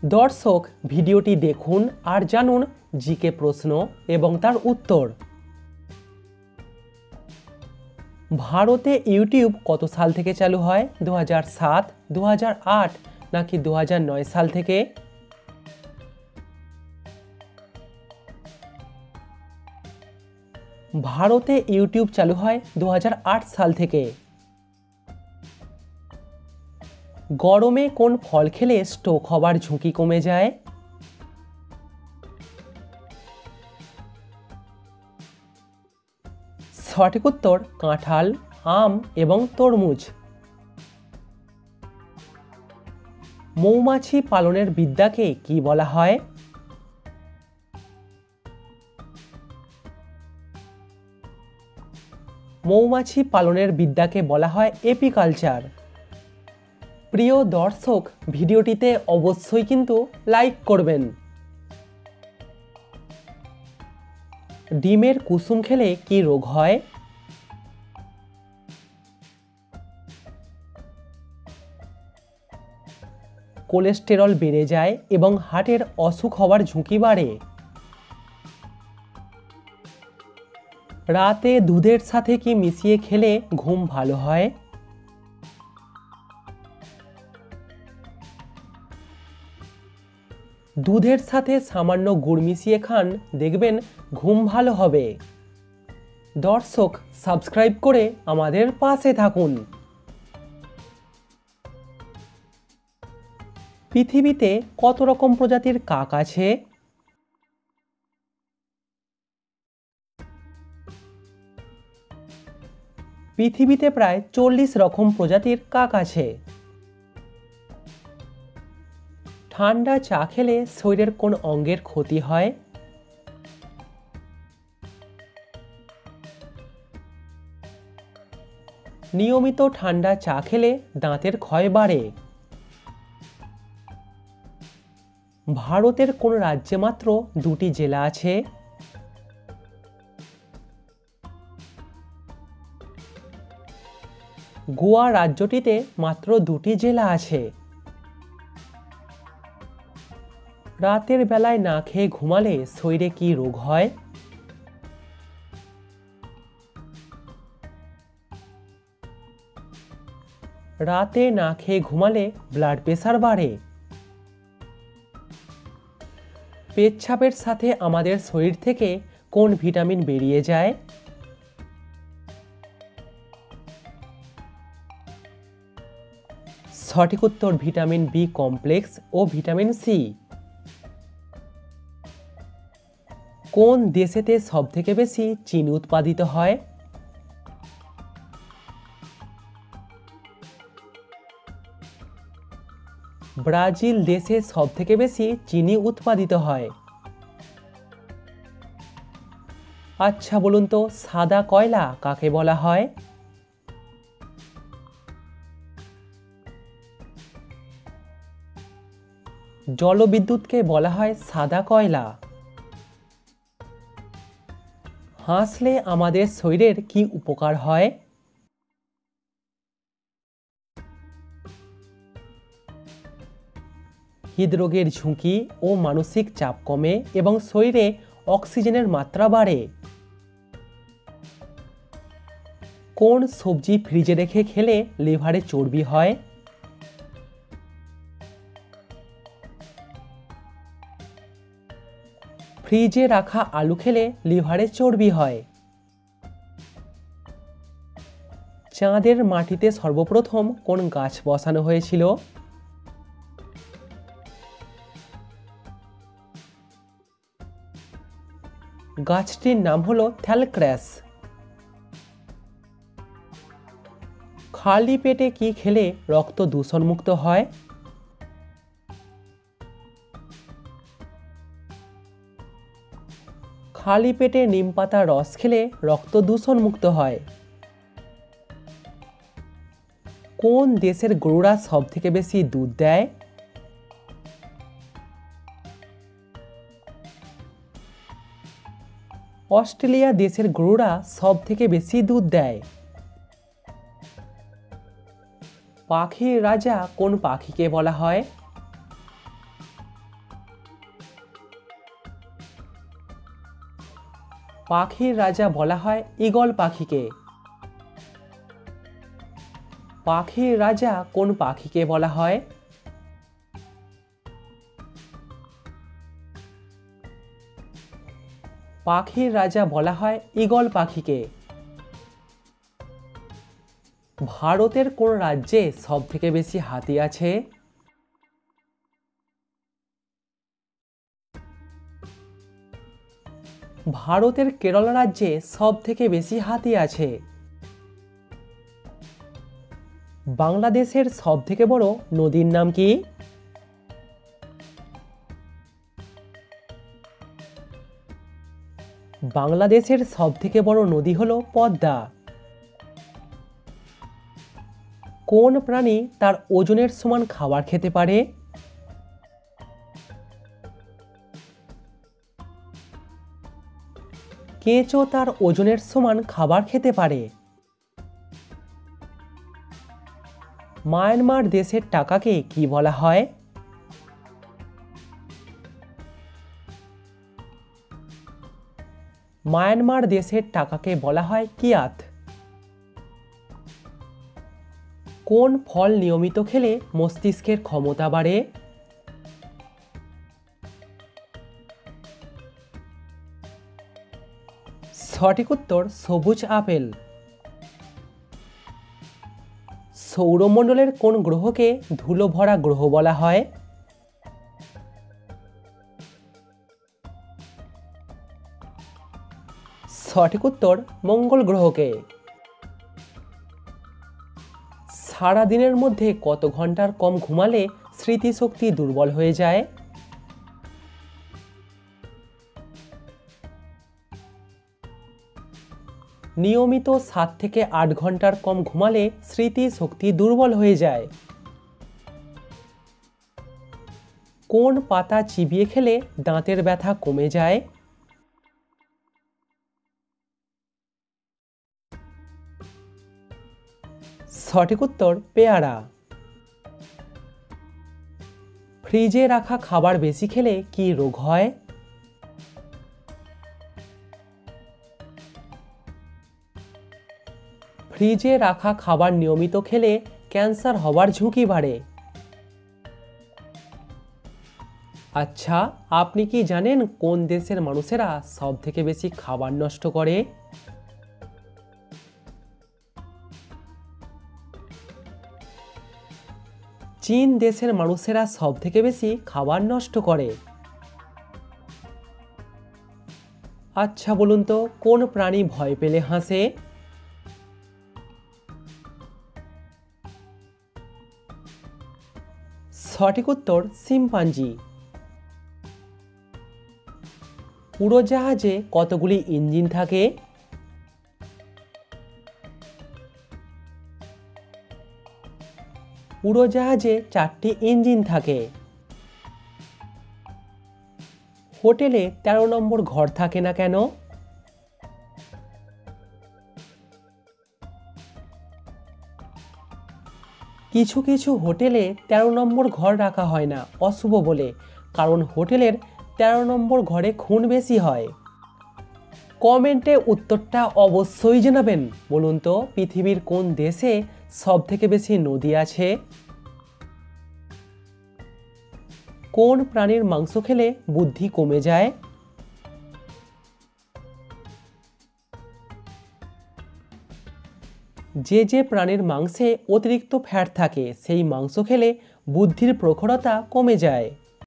দর্শক ভিডিওটি দেখুন আর জানুন জিকে প্রশ্ন এবং তার উত্তর। ভারতে ইউটিউব কত সাল থেকে চালু হয়? 2007, 2008 নাকি 2009 সাল থেকে? ভারতে ইউটিউব চালু হয় 2008 সাল থেকে। গরমে কোন ফল খেলে স্ট্রোক হবার ঝুঁকি কমে যায়? সঠিক উত্তর কাঁঠাল, আম এবং তরমুজ। মৌমাছি পালনের বিদ্যাকে কি বলা হয়? মৌমাছি পালনের বিদ্যাকে বলা হয় এপিকালচার। প্রিয় দর্শক, ভিডিওটিতে অবশ্যই কিন্তু লাইক করবেন। ডিমের কুসুম খেলে কি রোগ হয়? কোলেস্টেরল বেড়ে যায় এবং হার্টের অসুখ হওয়ার ঝুঁকি বাড়ে। রাতে দুধের সাথে কি মিশিয়ে খেলে ঘুম ভালো হয়? দুধের সাথে সামান্য গুড় মিশিয়ে খান, দেখবেন ঘুম ভালো হবে। দর্শক সাবস্ক্রাইব করে আমাদের পাশে থাকুন। পৃথিবীতে কত রকম প্রজাতির কাক আছে? পৃথিবীতে প্রায় 40 রকম প্রজাতির কাক আছে। ঠান্ডা চা খেলে শরীরের কোন অঙ্গের ক্ষতি হয়? নিয়মিত ঠান্ডা চা খেলে দাঁতের ক্ষয় বাড়ে। ভারতের কোন রাজ্যে মাত্র 2টি জেলা আছে? গোয়া রাজ্যটিতে মাত্র 2টি জেলা আছে। রাতের বেলায় না খেয়ে ঘুমালে শরীরে কি রোগ হয়? রাতে না খেয়ে ঘুমালে ব্লাড প্রেশার বাড়ে। পেচ্ছাপের সাথে আমাদের শরীর থেকে কোন ভিটামিন বেরিয়ে যায়? সঠিক উত্তর ভিটামিন বি কমপ্লেক্স ও ভিটামিন সি। কোন দেশেতে সবথেকে বেশি চিনি উৎপাদিত হয়? ব্রাজিল দেশে সবথেকে বেশি চিনি উৎপাদিত হয়। আচ্ছা বলুন তো, সাদা কয়লা কাকে বলা হয়? জলবিদ্যুৎকে বলা হয় সাদা কয়লা। হাসলে আমাদের শরীরের কি উপকার হয়? হৃদরোগের ঝুঁকি ও মানসিক চাপ কমে এবং শরীরে অক্সিজেনের মাত্রা বাড়ে। কোন সবজি ফ্রিজে রেখে খেলে লিভারে চর্বি হয়? ফ্রিজে রাখা আলু খেলে লিভারে চর্বি হয়। চাঁদের মাটিতে সর্বপ্রথম কোন গাছ বসানো হয়েছিল? গাছটির নাম হলো থ্যালক্র্যাস। খালি পেটে কি খেলে রক্ত দূষণমুক্ত হয়? খালি পেটে নিম পাতার রস খেলে রক্ত দূষণমুক্ত হয়। কোন দেশের গরুরা সবথেকে বেশি দুধ দেয়? অস্ট্রেলিয়া দেশের গরুরা সবথেকে বেশি দুধ দেয়। পাখির রাজা কোন পাখিকে বলা হয়? পাখির রাজা বলা হয় ঈগল পাখিকে। পাখির রাজা কোন পাখিকে বলা হয়? পাখির রাজা বলা হয় ঈগল পাখিকে। ভারতের কোন রাজ্যে সবথেকে বেশি হাতি আছে? ভারতের কেরল রাজ্যে সবথেকে বেশি হাতি আছে। বাংলাদেশের সবথেকে বড় নদীর নাম কি? বাংলাদেশের সবথেকে বড় নদী হলো পদ্মা। কোন প্রাণী তার ওজনের সমান খাবার খেতে পারে? কেঁচো তার ওজনের সমান খাবার খেতে পারে। মায়ানমার দেশের টাকাকে কি বলা হয়? মায়ানমার দেশের টাকাকে বলা হয় কিয়াত। কোন ফল নিয়মিত খেলে মস্তিষ্কের ক্ষমতা বাড়ে? সঠিক উত্তর সবুজ আপেল। সৌরমণ্ডলের কোন গ্রহকে ধুলো ভরা গ্রহ বলা হয়? সঠিক উত্তর মঙ্গল গ্রহকে। সারা দিনের মধ্যে কত ঘন্টার কম ঘুমালে স্মৃতিশক্তি দুর্বল হয়ে যায়? নিয়মিত 7 থেকে 8 ঘন্টার কম ঘুমালে স্মৃতিশক্তি দুর্বল হয়ে যায়। কোন পাতা চিবিয়ে খেলে দাঁতের ব্যথা কমে যায়? সঠিক উত্তর পেয়ারা। ফ্রিজে রাখা খাবার বেশি খেলে কি রোগ হয়? ফ্রিজে রাখা খাবার নিয়মিত খেলে ক্যান্সার হওয়ার ঝুঁকি বাড়ে। আচ্ছা, আপনি কি জানেন কোন দেশের মানুষেরা সবথেকে বেশি খাবার নষ্ট করে? চীন দেশের মানুষেরা সবথেকে বেশি খাবার নষ্ট করে। আচ্ছা বলুন তো, কোন প্রাণী ভয় পেলে হাসে? সঠিক উত্তর শিম্পাঞ্জি। উড়োজাহাজে কতগুলি ইঞ্জিন থাকে? উড়োজাহাজে 4টি ইঞ্জিন থাকে। হোটেলে 13 নম্বর ঘর থাকে না কেন? কিছু কিছু হোটেলে 13 নম্বর ঘর রাখা হয় না অশুভ বলে, কারণ হোটেলের 13 নম্বর ঘরে খুন বেশি হয়। কমেন্টে উত্তরটা অবশ্যই জানাবেন। বলুন তো, পৃথিবীর কোন দেশে সবথেকে বেশি নদী আছে? কোন প্রাণীর মাংস খেলে বুদ্ধি কমে যায়? যে যে প্রাণীর মাংসে অতিরিক্ত ফ্যাট থাকে সেই মাংস খেলে বুদ্ধির প্রখরতা কমে যায়।